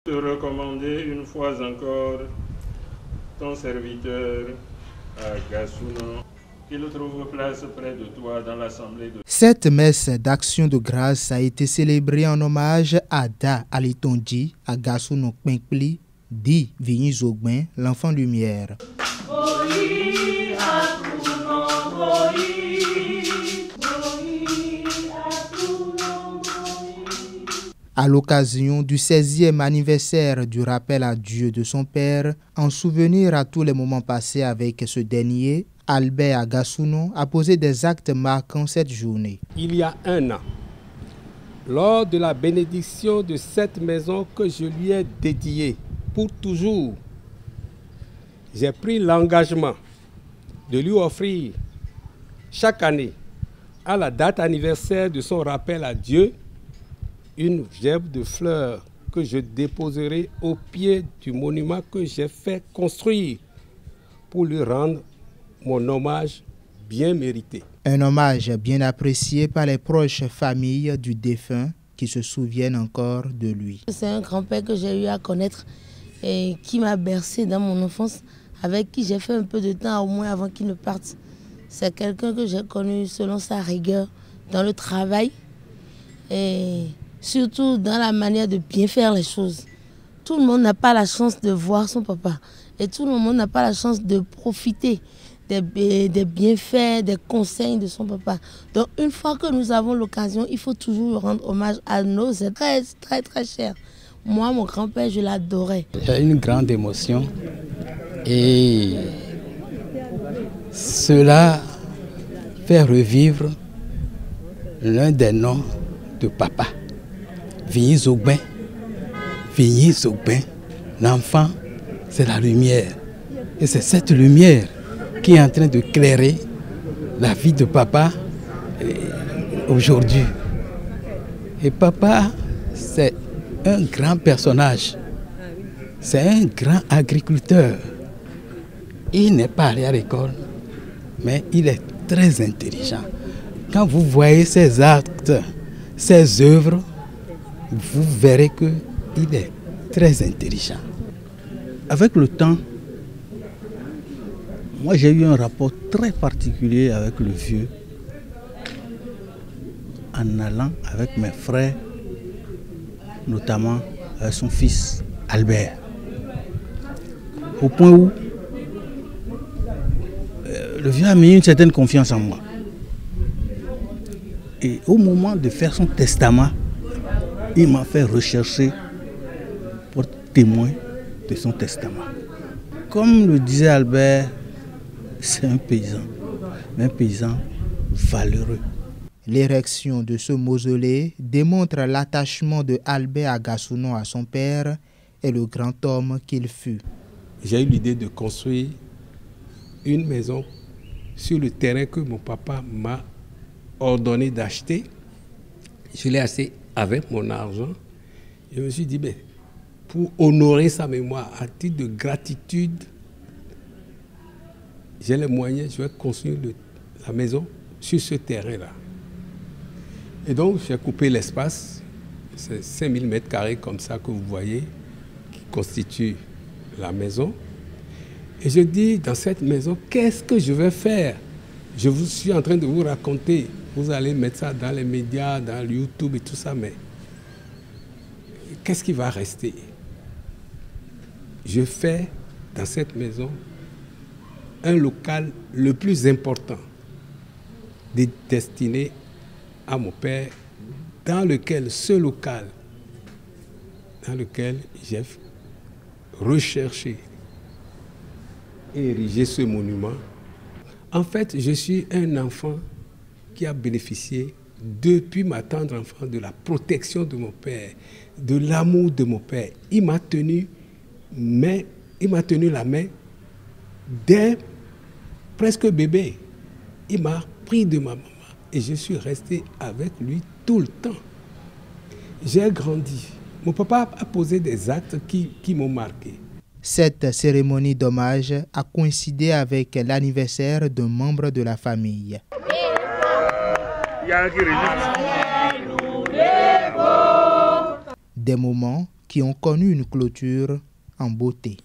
Te recommander une fois encore ton serviteur Gasuno, qu'il trouve place près de toi dans l'assemblée de... Cette messe d'action de grâce a été célébrée en hommage à Da Alitonji, à Gasuno Kpenkpli, dit Vigny Zogben, l'enfant lumière. À l'occasion du 16e anniversaire du rappel à Dieu de son père, en souvenir à tous les moments passés avec ce dernier, Albert Agasuno a posé des actes marquant cette journée. Il y a un an, lors de la bénédiction de cette maison que je lui ai dédiée pour toujours, j'ai pris l'engagement de lui offrir chaque année, à la date anniversaire de son rappel à Dieu, une gerbe de fleurs que je déposerai au pied du monument que j'ai fait construire pour lui rendre mon hommage bien mérité. Un hommage bien apprécié par les proches familles du défunt qui se souviennent encore de lui. C'est un grand-père que j'ai eu à connaître et qui m'a bercé dans mon enfance, avec qui j'ai fait un peu de temps au moins avant qu'il ne parte. C'est quelqu'un que j'ai connu selon sa rigueur dans le travail et surtout dans la manière de bien faire les choses. Tout le monde n'a pas la chance de voir son papa et tout le monde n'a pas la chance de profiter des bienfaits, des conseils de son papa. Donc une fois que nous avons l'occasion, il faut toujours rendre hommage à nos êtres très très très chers. Moi, mon grand-père, je l'adorais. J'ai une grande émotion et cela fait revivre l'un des noms de papa. Vigny Zogben, l'enfant, c'est la lumière. Et c'est cette lumière qui est en train de clairer la vie de papa aujourd'hui. Et papa, c'est un grand personnage. C'est un grand agriculteur. Il n'est pas allé à l'école, mais il est très intelligent. Quand vous voyez ses actes, ses œuvres, vous verrez qu'il est très intelligent. Avec le temps, moi j'ai eu un rapport très particulier avec le vieux en allant avec mes frères, notamment avec son fils Albert. Au point où le vieux a mis une certaine confiance en moi. Et au moment de faire son testament, il m'a fait rechercher pour témoin de son testament. Comme le disait Albert, c'est un paysan, mais un paysan valeureux. L'érection de ce mausolée démontre l'attachement de Albert Agasuno à son père et le grand homme qu'il fut. J'ai eu l'idée de construire une maison sur le terrain que mon papa m'a ordonné d'acheter. Je l'ai acheté avec mon argent. Je me suis dit, ben, pour honorer sa mémoire, à titre de gratitude, j'ai les moyens, je vais construire la maison sur ce terrain-là. Et donc, j'ai coupé l'espace. C'est 5000 mètres carrés comme ça que vous voyez, qui constitue la maison. Et je dis, dans cette maison, qu'est-ce que je vais faire? Je vous suis en train de vous raconter. Vous allez mettre ça dans les médias, dans YouTube et tout ça, mais qu'est-ce qui va rester? Je fais dans cette maison un local le plus important destiné à mon père, dans lequel j'ai recherché et érigé ce monument. En fait, je suis un enfant qui a bénéficié depuis ma tendre enfance de la protection de mon père, de l'amour de mon père. Il m'a tenu la main dès presque bébé. Il m'a pris de ma maman et je suis resté avec lui tout le temps. J'ai grandi. Mon papa a posé des actes qui m'ont marqué. Cette cérémonie d'hommage a coïncidé avec l'anniversaire d'un membre de la famille. Des moments qui ont connu une clôture en beauté.